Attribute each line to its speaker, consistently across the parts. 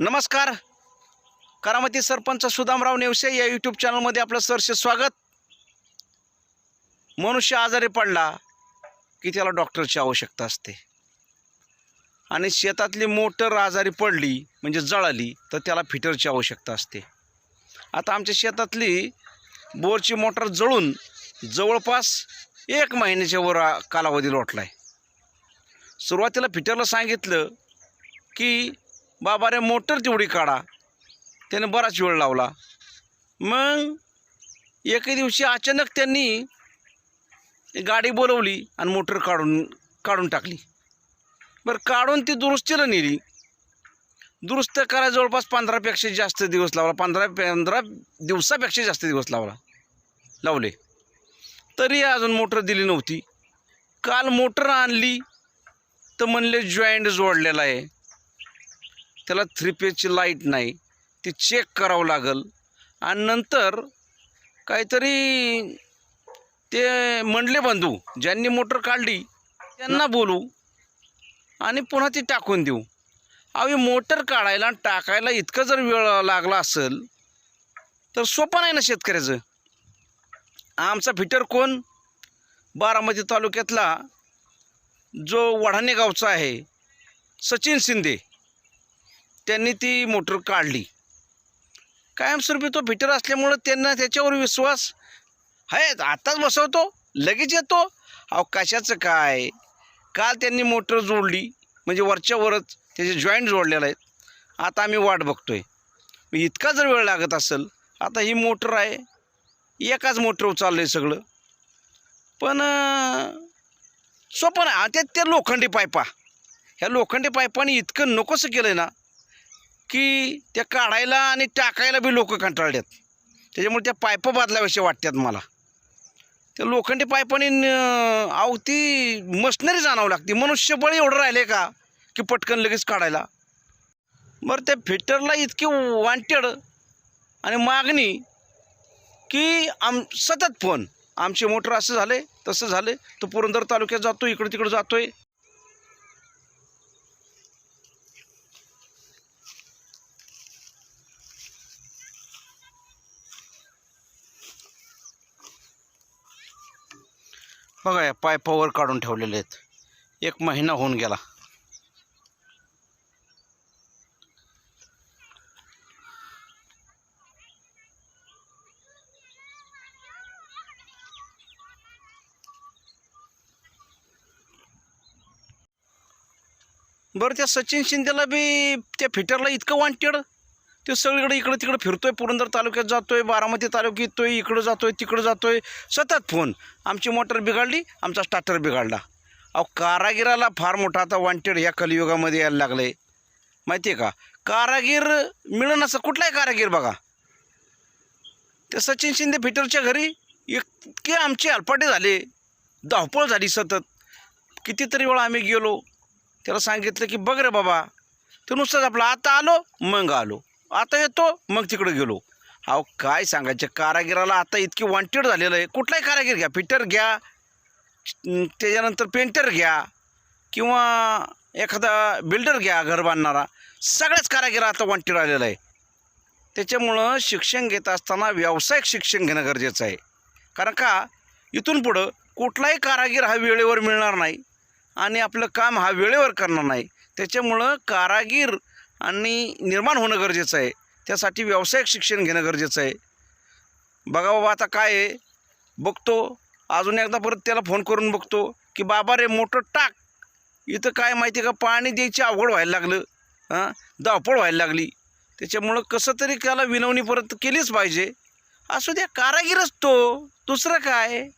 Speaker 1: नमस्कार. करामती सरपंच सुदामराव नेवसे या यूट्यूब चॅनलमध्ये आपलं सहर्ष स्वागत. मनुष्य आजारी पडला की त्याला डॉक्टरची आवश्यकता असते आणि शेतातली मोटर आजारी पडली म्हणजे जळाली तर त्याला फिटरची आवश्यकता असते. आता आमच्या शेतातली बोरची मोटर जळून जवळपास 1 महिन्याच्या वर कालावधी लोटला आहे. सुरुवातीला फिटरला सांगितलं की बाबा रे मोटर तेवढी काढा. त्याने बराच वेळ लावला. मग एके दिवशी अचानक त्यांनी गाडी बोलवली आणि मोटर काढून टाकली. बरं, काढून ती दुरुस्तीला नेली. दुरुस्त करायला जवळपास 15पेक्षा जास्त दिवस लावला. 15 दिवसापेक्षा जास्त दिवस लावले तरी अजून मोटर दिली नव्हती. काल मोटर आणली तर म्हणले जॉईंट जोडलेला आहे, त्याला 3 फेजची लाईट नाही, ती चेक करावं लागेल. आणि नंतर काहीतरी ते मंडले बंधू ज्यांनी मोटर काढली त्यांना बोलू आणि पुन्हा ती टाकून देऊ. अहो, मोटर काढायला आणि टाकायला इतकं जर वेळ लागला असेल तर सोपं नाही ना शेतकऱ्याचं. आमचा फिटर कोण? बारामती तालुक्यातला जो वढाणे गावचा आहे सचिन शिंदे, त्यांनी ती मोटर काढली. कायमस्वरूपी तो फिटर असल्यामुळं त्यांना त्याच्यावर विश्वास आहे. आताच बसवतो लगेच येतो. अहो, कशाचं काय, काल त्यांनी मोटर जोडली म्हणजे वरच्या वरच त्याचे जॉईंट जोडलेले आहेत. आता आम्ही वाट बघतोय. इतका जर वेळ लागत असेल, आता ही मोटर आहे एकाच मोटरवर चाललं आहे सगळं, पण सोपं नाही. ते लोखंडी पायपा, ह्या लोखंडी पायपाने इतकं नकोसं केलं आहे ना की त्या काढायला आणि टाकायला बी लोक कंटाळतात. त्याच्यामुळे त्या पायपा बदलाव्याशा वाटतात मला. त्या लोखंडी पायपाने अहो ती मशनरी आणावं लागते. मनुष्यबळ एवढं राहिले का की पटकन लगेच काढायला. बरं, त्या फिटरला इतकी वांटेड आणि मागणी की सतत फोन, आमची मोटर असं झाले तसं झाले, तो पुरंदर तालुक्यात जातो, इकडं तिकडं जातोय. बघा, या पायपावर काढून ठेवलेले आहेत. 1 महिना होऊन गेला. बरं, त्या सचिन शिंदेला बी त्या फिटरला इतकं वांटेड, ते सगळीकडे इकडं तिकडं फिरतोय. पुरंदर तालुक्यात जातोय, बारामती तालुक्यात येतोय, इकडं जातोय तिकडं जातोय, सतत फोन. आमची मोटर बिघडली, आमचा स्टार्टर बिघडला. अहो, कारागिराला फार मोठा आता वांटेड ह्या कलियुगामध्ये यायला लागलं आहे. माहिती आहे का, कारागीर मिळणं असं कुठलाही कारागीर बघा. त्या सचिन शिंदे फिटरच्या घरी इतके आमचे अलपाटे झाले, धावपळ झाली सतत. कितीतरी वेळा आम्ही गेलो, त्याला सांगितलं की बघ रे बाबा, तो नुसतंच आपला आता आलो मग आलो, आता येतो मग तिकडं गेलो. अहो, काय सांगायचं, कारागिराला आता इतकी वांटेड झालेलं आहे. कुठलाही कारागीर घ्या, फिटर घ्या, त्याच्यानंतर पेंटर घ्या किंवा एखादा बिल्डर घ्या घर बांधणारा, सगळ्याच कारागिर आता वांटेड आलेला आहे. त्याच्यामुळं शिक्षण घेत असताना व्यावसायिक शिक्षण घेणं गरजेचं आहे. कारण का, इथून पुढं कुठलाही कारागीर हा वेळेवर मिळणार नाही आणि आपलं काम हा वेळेवर करणार नाही. त्याच्यामुळं कारागीर आणि निर्माण होणं गरजेचं आहे. त्यासाठी व्यावसायिक शिक्षण घेणं गरजेचं आहे. बघा बाबा, आता काय आहे बघतो, अजून एकदा परत त्याला फोन करून बघतो की बाबा रे मोटर टाक. इथं काय माहिती का, पाणी द्यायची अवघड व्हायला लागलं, धावपळ व्हायला लागली. त्याच्यामुळं कसं तरी त्याला विनवणी परत केलीच पाहिजे. असू द्या, कारागीरच तो, दुसरं काय.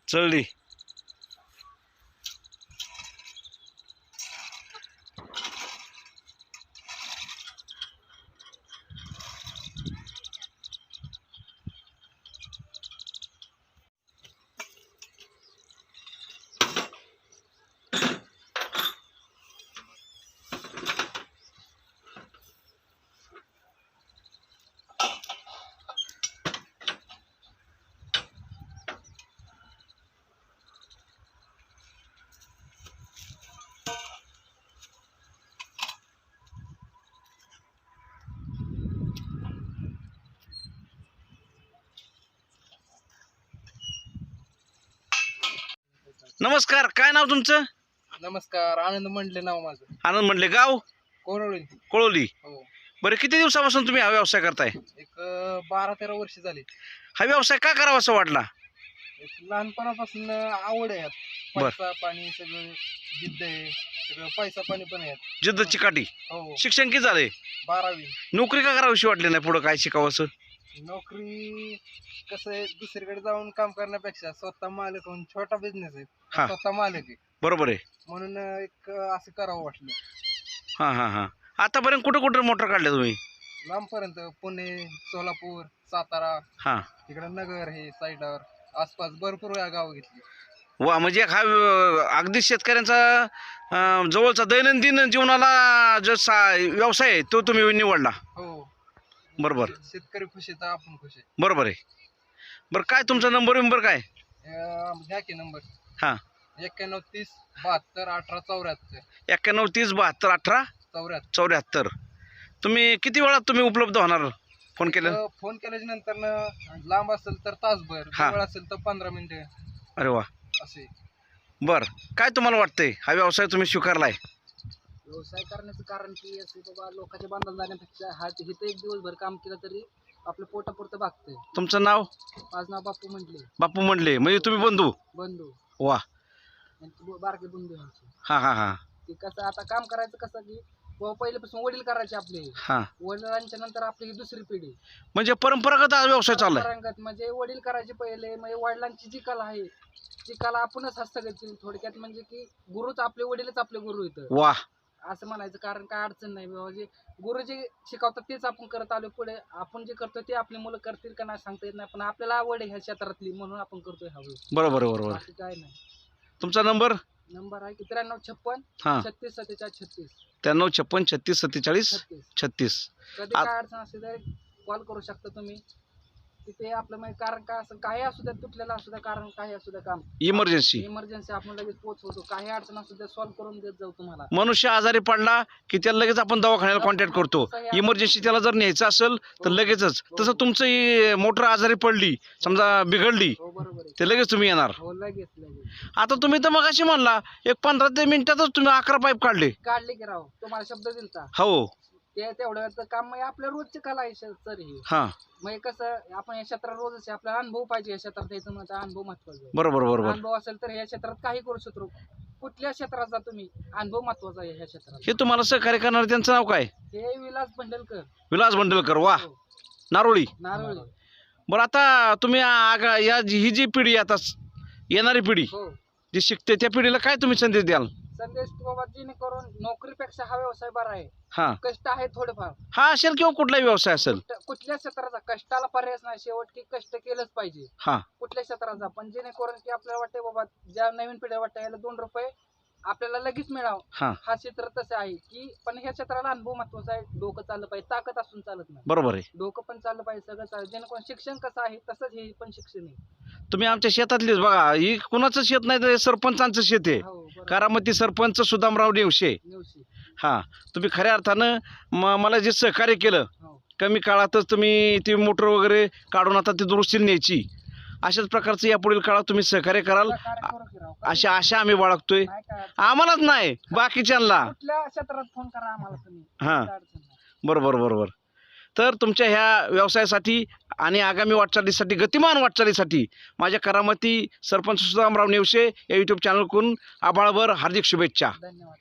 Speaker 1: चढली नमस्कार, काय नाव तुमचं?
Speaker 2: नमस्कार, आनंद मंडले नाव माझं.
Speaker 1: आनंद म्हणले, गाव
Speaker 2: कोरोळी.
Speaker 1: कोळवली.
Speaker 2: हो.
Speaker 1: बरं, किती दिवसापासून तुम्ही हा व्यवसाय करताय?
Speaker 2: एक 12-13 वर्ष झाली.
Speaker 1: हा व्यवसाय का करावा असं वाटला?
Speaker 2: एक लहानपणापासून आवड आहे यात.
Speaker 1: बर.
Speaker 2: पैसा पाणी सगळं जिद्द आहे, सगळं पैसा पाणी पण आहे.
Speaker 1: जिद्द चिकाटी.
Speaker 2: हो.
Speaker 1: शिक्षण किती झालंय?
Speaker 2: 12वी.
Speaker 1: नोकरी का करावीशी वाटली नाही? पुढं काय शिकावं असं?
Speaker 2: नोकरी कसं आहे, दुसरीकडे जाऊन काम करण्यापेक्षा स्वतः मालक होऊन छोटा बिझनेस आहे.
Speaker 1: हा.
Speaker 2: स्वतः मालक आहे
Speaker 1: बरोबर आहे.
Speaker 2: म्हणून एक असं करावं वाटलं.
Speaker 1: हां हां हां. आतापर्यंत कुठं कुठं मोटर काढल्या तुम्ही?
Speaker 2: लांबपर्यंत पुणे, सोलापूर, सातारा,
Speaker 1: हां.
Speaker 2: तिकडे नगर हे साईडवर आसपास भरपूर गावं घेतली.
Speaker 1: वा, म्हणजे हा अगदी शेतकऱ्यांचा जवळचा दैनंदिन जीवनाला जो व्यवसाय आहे तो तुम्ही निवडला.
Speaker 2: हो.
Speaker 1: बरोबर.
Speaker 2: शेतकरी खुश आहे तर आपण खुश आहे.
Speaker 1: बरोबर आहे. बरं, काय तुमचा नंबर काय?
Speaker 2: घ्या की नंबर.
Speaker 1: हां.
Speaker 2: 91 30 72 18 74.
Speaker 1: 91 30 72 18 74. तुम्ही किती वेळात तुम्ही उपलब्ध होणार फोन केलं?
Speaker 2: फोन केल्याच्या नंतर लांब असेल तर तासभर,
Speaker 1: हा.
Speaker 2: जवळ असेल तर 15 मिनिटे
Speaker 1: अरे वा.
Speaker 2: असे.
Speaker 1: बरं, काय तुम्हाला वाटतंय हा व्यवसाय तुम्ही स्वीकारलाय?
Speaker 2: व्यवसाय करण्याचं कारण की असं बाबा लोकांच्या बांधून जाण्यापेक्षा हा इथं एक दिवसभर काम केलं तरी आपलं पोटापुरतं भागतंय.
Speaker 1: तुमचं नाव?
Speaker 2: माझं नाव बापू म्हटले.
Speaker 1: बापू म्हणले, म्हणजे तुम्ही
Speaker 2: बंधू
Speaker 1: वा.
Speaker 2: बारके बंधू यांचे.
Speaker 1: हां हां हां
Speaker 2: की कसं आता काम करायचं कसं की पहिल्यापासून वडील करायचे आपले.
Speaker 1: हां.
Speaker 2: वडिलांच्या नंतर आपली ही दुसरी पिढी.
Speaker 1: म्हणजे परंपरागत हा व्यवसाय चाललाय.
Speaker 2: परंपरागत म्हणजे वडील करायचे पहिले, म्हणजे वडिलांची जी कला आहे ती कला आपणच हस्तगत केली थोडक्यात. म्हणजे की गुरुच आपले वडीलच आपले गुरु इथं
Speaker 1: वा.
Speaker 2: असं म्हणायचं. कारण काय अडचण नाही, म्हणजे गुरु जे शिकवतात तेच आपण करत आलो. पुढे आपण जे करतो ते आपली मुलं करतील का नाही सांगता येत नाही, पण आपल्याला आवड आहे ह्या क्षेत्रातली म्हणून आपण करतोय हा व्यवसाय.
Speaker 1: बरोबर बरोबर.
Speaker 2: बाकी काय नाही.
Speaker 1: तुमचा नंबर?
Speaker 2: नंबर आहे की 93 56
Speaker 1: हां.
Speaker 2: 36 47 36.
Speaker 1: 93 56 36 47 36.
Speaker 2: कधी काय अडचण असेल तर कॉल करू शकता तुम्ही तिथे. आपलं म्हणजे कारण काय असं काही असू द्या, तुटलेलं असू द्या, कारण काही असू द्या, काम इमर्जन्सी आपण लगेच पोहोचवतो. काही अडचण असू द्या सॉल्व्ह करून देत जाऊ तुम्हाला.
Speaker 1: मनुष्य आजारी पडला की त्याला लगेच आपण दवाखान्याला कॉन्टॅक्ट करतो. इमर्जन्सी त्याला जर न्यायचं असेल तर लगेचच. तसं तुमचं मोटर आजारी पडली, समजा बिघडली,
Speaker 2: हो बरोबर आहे.
Speaker 1: ते लगेच तुम्ही येणार.
Speaker 2: हो लगेच लगेच.
Speaker 1: आता तुम्ही तर मग अशी म्हणला एक 15 मिनिटातच तुम्ही 11 पाईप काढले.
Speaker 2: की राव, तुम्हाला शब्द दिलता.
Speaker 1: हो.
Speaker 2: ते तेवढं काम म्हणजे आपल्या रोजची कला आहे सर ही.
Speaker 1: हां.
Speaker 2: म्हणजे कसं आपण या क्षेत्रात रोजच आहे, आपल्याला अनुभव पाहिजे या क्षेत्रात यायचं म्हणजे अनुभव महत्वाचा आहे.
Speaker 1: बरोबर बरोबर.
Speaker 2: अनुभव असेल तर या क्षेत्रात काही करू शकतो. कुठल्या क्षेत्रात जा तुम्ही, अनुभव महत्वाचा आहे ह्या क्षेत्रात.
Speaker 1: हे तुम्हाला सहकार्य करणार त्यांचं नाव काय?
Speaker 2: हे विलास बंडलकर.
Speaker 1: विलास बंडलकर. वा.
Speaker 2: हो.
Speaker 1: नारोळी. बरं, आता तुम्ही ही जी पिढी आता येणारी पिढी
Speaker 2: हो.
Speaker 1: जी शिकते त्या पिढीला काय तुम्ही संदेश द्याल?
Speaker 2: संदेश की बाबा जेणेकरून नोकरीपेक्षा हा व्यवसाय बरा आहे.
Speaker 1: हां.
Speaker 2: कष्ट आहे थोडेफार.
Speaker 1: हा असेल किंवा कुठलाही व्यवसाय असेल,
Speaker 2: कुठल्या क्षेत्राचा कष्टाला पर्यायच नाही. शेवट की कष्ट केलंच पाहिजे.
Speaker 1: हां.
Speaker 2: कुठल्या क्षेत्राचा पण जेणेकरून की आपल्याला वाटते बाबा ज्या नवीन पिढ्या वाटतं याला 2 रुपये आपल्याला लगेच मिळावं.
Speaker 1: हां.
Speaker 2: हा क्षेत्र तसं आहे की पण ह्या क्षेत्राला अनुभव महत्वाचा आहे. डोकं चाललं पाहिजे, ताकद असून चालत नाही.
Speaker 1: बरोबर आहे.
Speaker 2: डोकं पण चाललं पाहिजे, सगळं चाललं. जेणेकरून शिक्षण कसं आहे तसंच हे पण शिक्षण आहे.
Speaker 1: तुम्ही आमच्या शेतातलीच बघा, ही कुणाचं शेत नाही तर सरपंचांचं शेत आहे.
Speaker 2: हो बरोबर.
Speaker 1: करामती सरपंच सुदामराव नेवशे.
Speaker 2: नेवशी.
Speaker 1: हां. तुम्ही खऱ्या अर्थानं मला जे सहकार्य केलं,
Speaker 2: हो.
Speaker 1: कमी काळातच तुम्ही ती मोटर वगैरे काढून आता ती दुरुस्तीला न्यायची, अशाच प्रकारचं यापुढील काळात तुम्ही सहकार्य कराल
Speaker 2: कार्य करू की राव.
Speaker 1: अशी आशा आम्ही बाळगतोय.
Speaker 2: नाही काय
Speaker 1: आम्हालाच नाही, बाकीच्यांना.
Speaker 2: कुठल्या क्षेत्रात फोन करा आम्हाला तुम्ही.
Speaker 1: हां.
Speaker 2: काय अडचण नाही.
Speaker 1: बरोबर बरोबर. तर तुमच्या ह्या व्यवसायासाठी आणि आगामी वाटचालीसाठी, गतिमान वाटचालीसाठी माझ्या करामती सरपंच सुदामराव नेवशे या यूट्यूब चॅनलकडून आभाळभर हार्दिक शुभेच्छा.
Speaker 2: धन्यवाद.